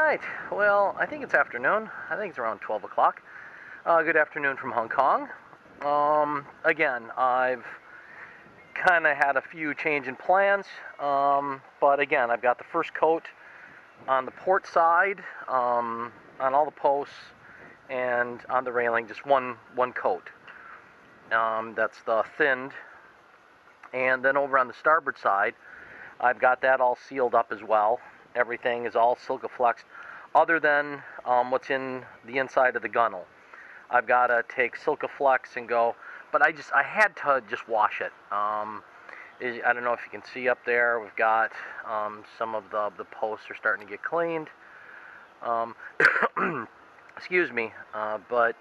Alright, well, I think it's afternoon. I think it's around 12 o'clock. Good afternoon from Hong Kong. Again, I've kind of had a few change in plans, but again, I've got the first coat on the port side, on all the posts, and on the railing, just one coat. That's the thinned. And then over on the starboard side, I've got that all sealed up as well. Everything is all Silcaflexed, other than what's in the inside of the gunnel. I've got to take Silcaflex and go, but I had to just wash it. I don't know if you can see up there, we've got some of the posts are starting to get cleaned. Excuse me, but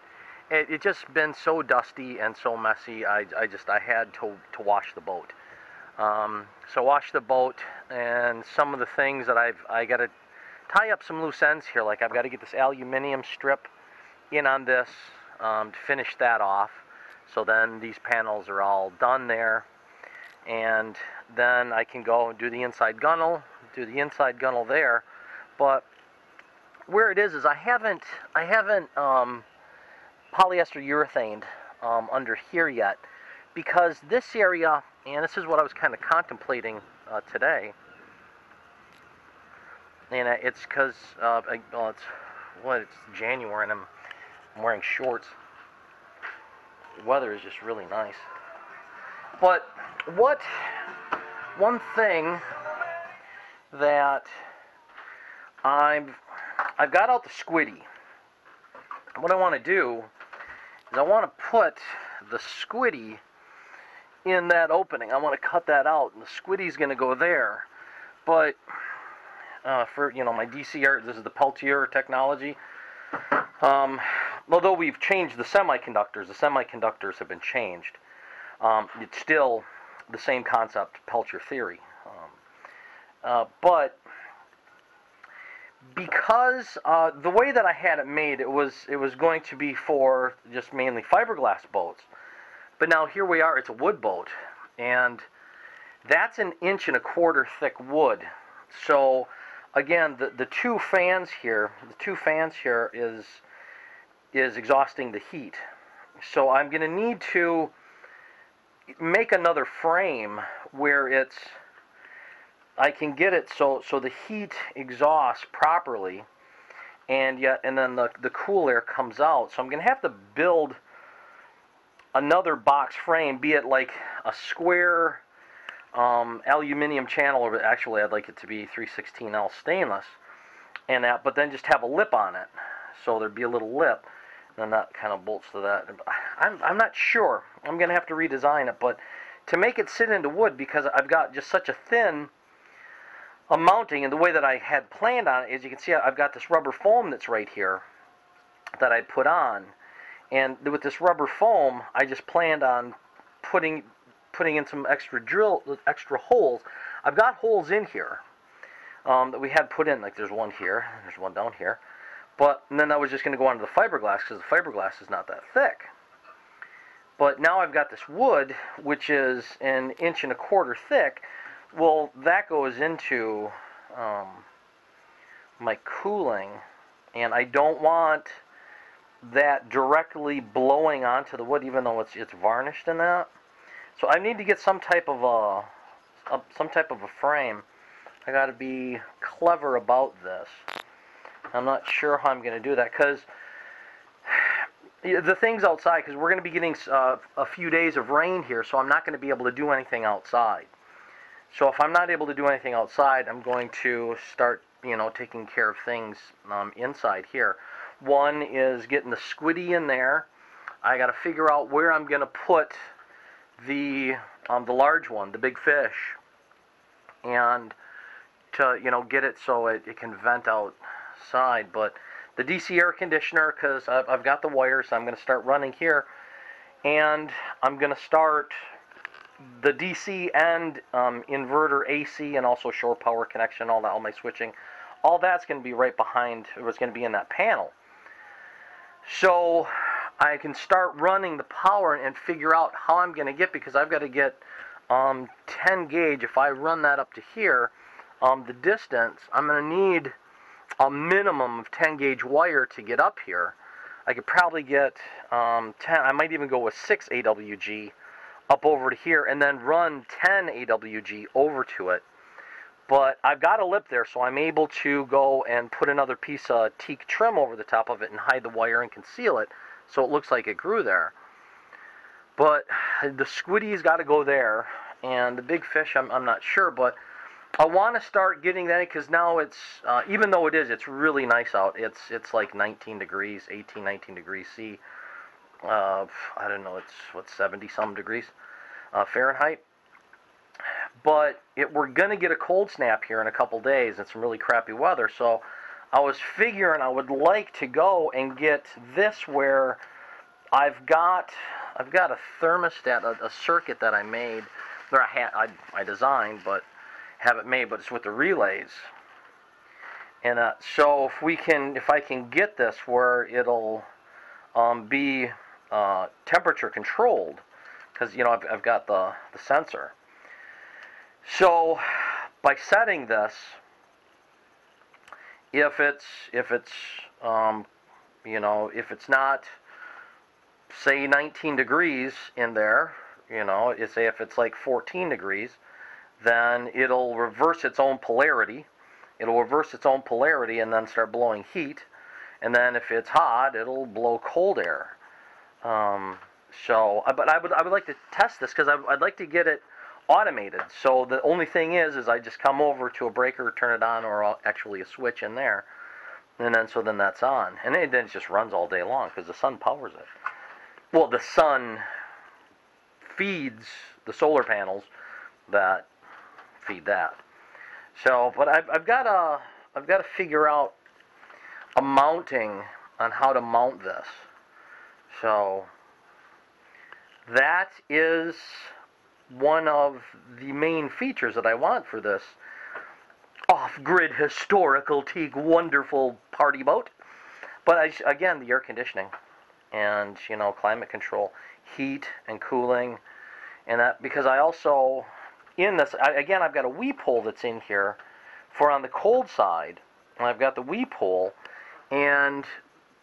it just been so dusty and so messy. I had to wash the boat. So wash the boat, and some of the things that I got to tie up some loose ends here. Like I've got to get this aluminum strip in on this to finish that off. So then these panels are all done there, and then I can go and do the inside gunnel, there. But where it is I haven't polyester urethaned under here yet, because this area, and this is what I was kind of contemplating today, and it's because it's January and I'm wearing shorts. The weather is just really nice. But one thing that I've got out the squiddy. What I want to do is I want to put the squiddy in that opening. I want to cut that out, and the squiddy's going to go there. But for my DCR, this is the Peltier technology. Although we've changed the semiconductors have been changed. It's still the same concept, Peltier theory. But because the way that I had it made, it was going to be for just mainly fiberglass boats. But now here we are, it's a wood boat, and that's 1.25 inches thick wood. So again, the two fans here is exhausting the heat. So I'm going to need to make another frame where I can get it so the heat exhausts properly, and then the cool air comes out. So I'm going to have to build another box frame, be it like a square aluminum channel, or actually I'd like it to be 316L stainless, and that, but then just have a lip on it, so there'd be a little lip, and then that kind of bolts to that. I'm not sure. I'm going to have to redesign it, but to make it sit into wood, because I've got just such a thin mounting, and the way that I had planned on it is, you can see I've got this rubber foam that's right here that I put on, and with this rubber foam I just planned on putting in some extra holes. I've got holes in here that we had put in, like there's one here, there's one down here, and then that was just going to go onto the fiberglass, because the fiberglass is not that thick. But now I've got this wood, which is 1.25 inches thick. Well, that goes into my cooling, and I don't want that directly blowing onto the wood, even though it's varnished in that. So I need to get some type of a frame. I got to be clever about this. I'm not sure how I'm going to do that, because the things outside, because we're going to be getting a few days of rain here, so I'm not going to be able to do anything outside. So if I'm not able to do anything outside, I'm going to start, taking care of things inside here. One is getting the squiddy in there. I got to figure out where I'm going to put the large one, the big fish, and to get it so it can vent outside. But the DC air conditioner, because I've got the wires, so I'm going to start running here, and I'm going to start the DC and inverter AC, and also shore power connection, all my switching, all that's going to be right behind. It was going to be in that panel. So I can start running the power and figure out how I'm going to get, because I've got to get 10 gauge. If I run that up to here, the distance, I'm going to need a minimum of 10 gauge wire to get up here. I could probably get 10, I might even go with 6 AWG up over to here and then run 10 AWG over to it. But I've got a lip there, so I'm able to go and put another piece of teak trim over the top of it and hide the wire and conceal it so it looks like it grew there. But the squiddy's got to go there, and the big fish, I'm not sure, but I want to start getting that because now it's, even though it's really nice out. It's like 19 degrees, 18, 19 degrees C. I don't know, it's, what, 70-some degrees Fahrenheit. But we're going to get a cold snap here in a couple days and some really crappy weather, so I was figuring I would like to go and get this where I've got a thermostat, a circuit that I made, or I designed, but have it made, but it's with the relays. And so if I can get this where it'll be temperature controlled, because I've got the sensor. So by setting this, if it's not, say, 19 degrees in there, say if it's like 14 degrees, then it'll reverse its own polarity. It'll reverse its own polarity and then start blowing heat. And then if it's hot, it'll blow cold air. But I would like to test this because I'd like to get it automated. So the only thing is I just come over to a breaker, turn it on, or actually a switch in there, and then that's on. And then it just runs all day long because the sun powers it. Well, the sun feeds the solar panels that feed that. So, but I've got to figure out a mounting on how to mount this. So that is one of the main features that I want for this off-grid historical teak wonderful party boat. But again, the air conditioning and climate control, heat and cooling, and that because I also in this again I've got a weep hole that's in here for on the cold side, and I've got the weep hole, and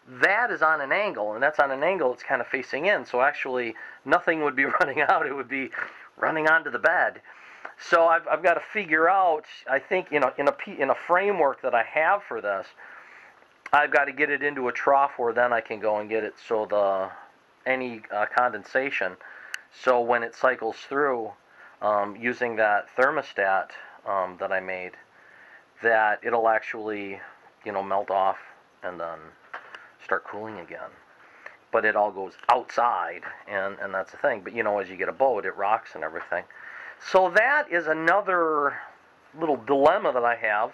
that is on an angle, and that's on an angle it's kind of facing in, so actually nothing would be running out, it would be running onto the bed. So I've got to figure out, I think in a framework that I have for this, I've got to get it into a trough where then I can go and get it so any condensation, so when it cycles through using that thermostat that I made, that it'll actually melt off and then start cooling again. But it all goes outside, and that's the thing. But as you get a boat, it rocks and everything. So that is another little dilemma that I have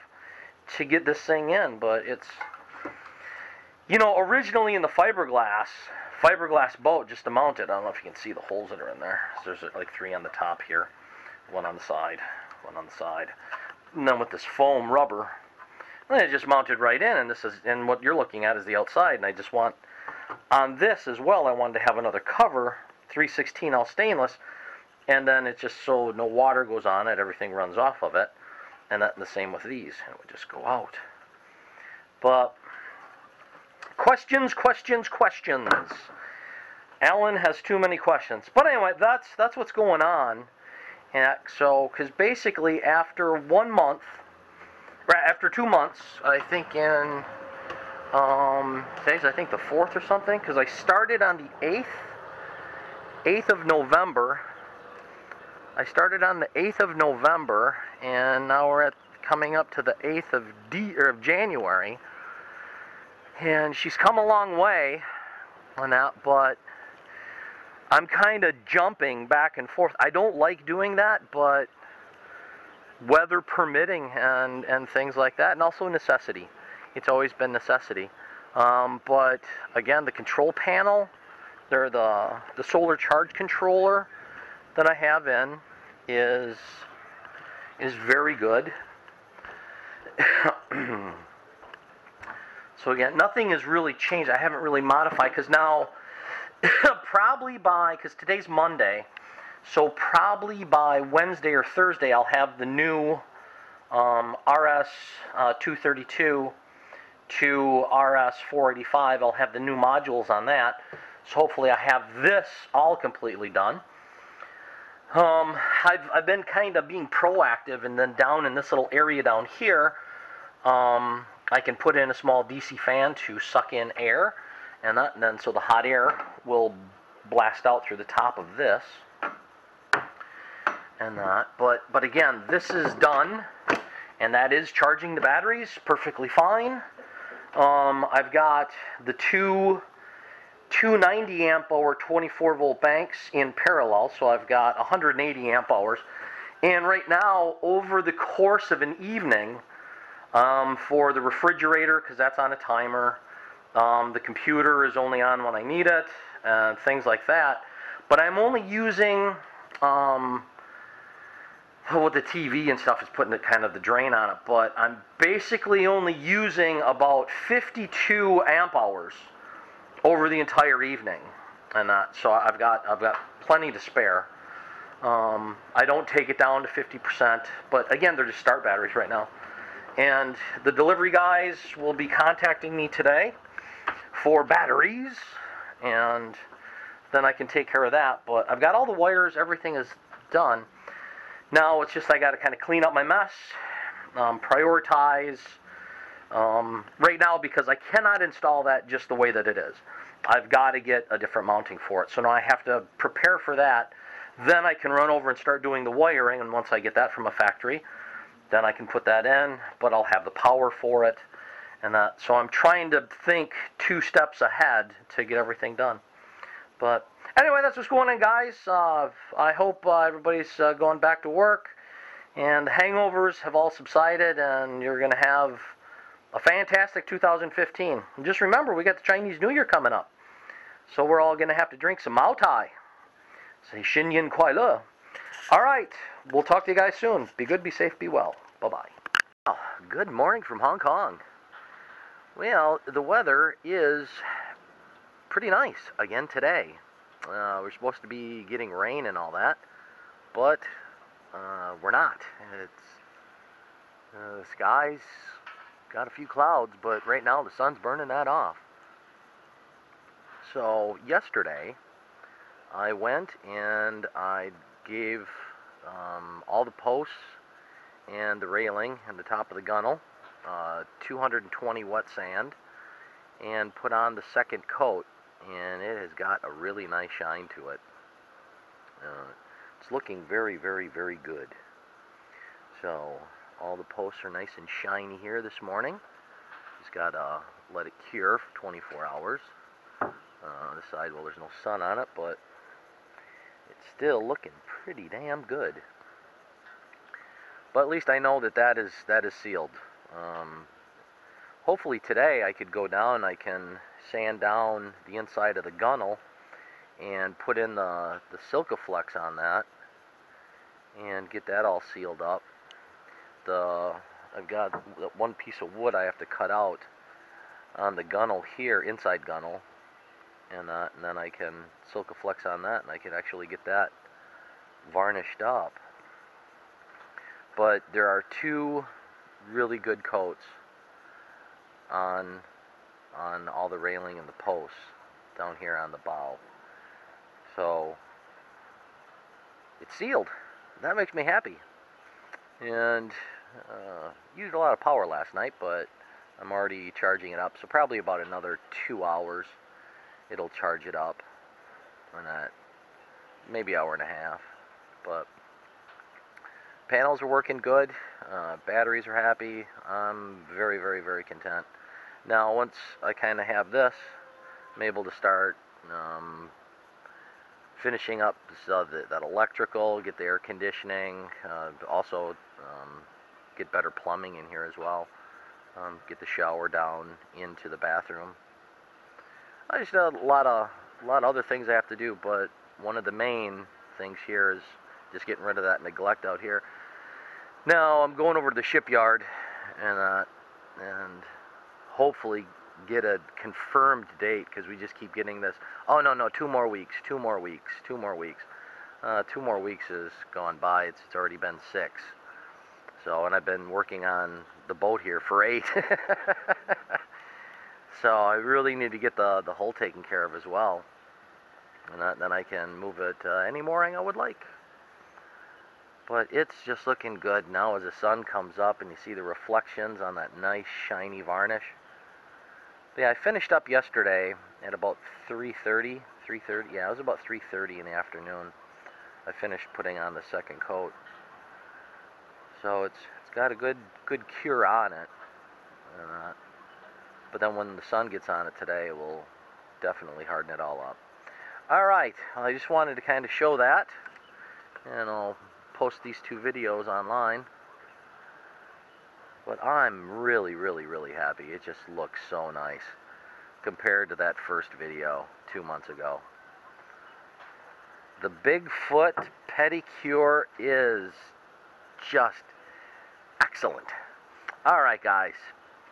to get this thing in. But it's, originally in the fiberglass boat, just to mount it, I don't know if you can see the holes that are in there. So there's like 3 on the top here, one on the side, and then with this foam rubber, and it just mounted right in. And what you're looking at is the outside, and I just want. On this as well, I wanted to have another cover, 316 all stainless, and then it's just so no water goes on it, everything runs off of it, and the same with these, it would just go out. But questions. Alan has too many questions. But anyway, that's what's going on. And so, because basically after 1 month, after 2 months, I think in. Today's I think the 4th or something, because I started on the 8th of November. I started on the 8th of November, and now we're coming up to the 8th of January. And she's come a long way on that, but I'm kind of jumping back and forth. I don't like doing that, but weather permitting and things like that, and also necessity. It's always been necessity. But again, the control panel, the solar charge controller that I have in is very good. So again, nothing has really changed. I haven't really modified because now because today's Monday, so probably by Wednesday or Thursday I'll have the new RS 232 to RS485. I'll have the new modules on that. So hopefully I have this all completely done. I've been kind of being proactive, and then down in this little area down here, I can put in a small DC fan to suck in air, and then so the hot air will blast out through the top of this, and that. But again, this is done, and that is charging the batteries perfectly fine. I've got the two 290 amp hour 24 volt banks in parallel, so I've got 180 amp hours. And right now, over the course of an evening, for the refrigerator, because that's on a timer, the computer is only on when I need it, and things like that. But I'm only using, with the TV and stuff is putting it kind of the drain on it, but I'm basically only using about 52 amp hours over the entire evening, and that. So I've got plenty to spare. I don't take it down to 50%, but again, they're just start batteries right now. And the delivery guys will be contacting me today for batteries, and then I can take care of that. But I've got all the wires, everything is done. Now it's just I got to kind of clean up my mess, prioritize. Right now, because I cannot install that just the way that it is, I've got to get a different mounting for it. So now I have to prepare for that. Then I can run over and start doing the wiring, and once I get that from a factory, then I can put that in, but I'll have the power for it, and that. So I'm trying to think 2 steps ahead to get everything done. But anyway, that's what's going on, guys. I hope everybody's going back to work, and the hangovers have all subsided, and you're going to have a fantastic 2015. And just remember, we got the Chinese New Year coming up, so we're all going to have to drink some Mao Tai. Say Xin Yin Kuai Le. All right, we'll talk to you guys soon. Be good, be safe, be well. Bye-bye. Oh, good morning from Hong Kong. Well, the weather is pretty nice again today. We're supposed to be getting rain and all that, but we're not. It's the sky's got a few clouds, but right now the sun's burning that off. So yesterday I went and I gave all the posts and the railing and the top of the gunnel 220 wet sand, and put on the second coat, and it has got a really nice shine to it. It's looking very, very, very good. So all the posts are nice and shiny here this morning. Just got to let it cure for 24 hours. This side, well, there's no sun on it, but it's still looking pretty damn good. But at least I know that is sealed. Hopefully today I could go down, I can sand down the inside of the gunnel and put in the Silcaflex on that and get that all sealed up. I've got one piece of wood I have to cut out on the gunnel here, inside gunnel, and then I can Silcaflex on that, and I can actually get that varnished up. But there are 2 really good coats on all the railing and the posts down here on the bow. So it's sealed. That makes me happy. And used a lot of power last night, but I'm already charging it up. So probably about another 2 hours it'll charge it up. And that, maybe hour and a half. But panels are working good. Batteries are happy. I'm very, very, very content. Now, once I kind of have this, I'm able to start finishing up that electrical, get the air conditioning, also get better plumbing in here as well, get the shower down into the bathroom. I just have a lot of other things I have to do, but one of the main things here is just getting rid of that neglect out here. Now I'm going over to the shipyard and hopefully get a confirmed date, because we just keep getting this, oh no, 2 more weeks, 2 more weeks, 2 more weeks. 2 more weeks has gone by. It's already been 6. So, and I've been working on the boat here for 8. So I really need to get the hole taken care of as well. And then I can move it any mooring I would like. But it's just looking good now as the sun comes up and you see the reflections on that nice shiny varnish. But yeah, I finished up yesterday at about 3:30. Yeah, it was about 3:30 in the afternoon. I finished putting on the second coat. So it's got a good cure on it. But then when the sun gets on it today, it will definitely harden it all up. Alright, well, I just wanted to kind of show that. And I'll post these two videos online. But I'm really happy. It just looks so nice compared to that first video 2 months ago. The Bigfoot pedicure is just excellent. Alright guys,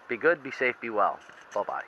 be good, be safe, be well. Bye-bye.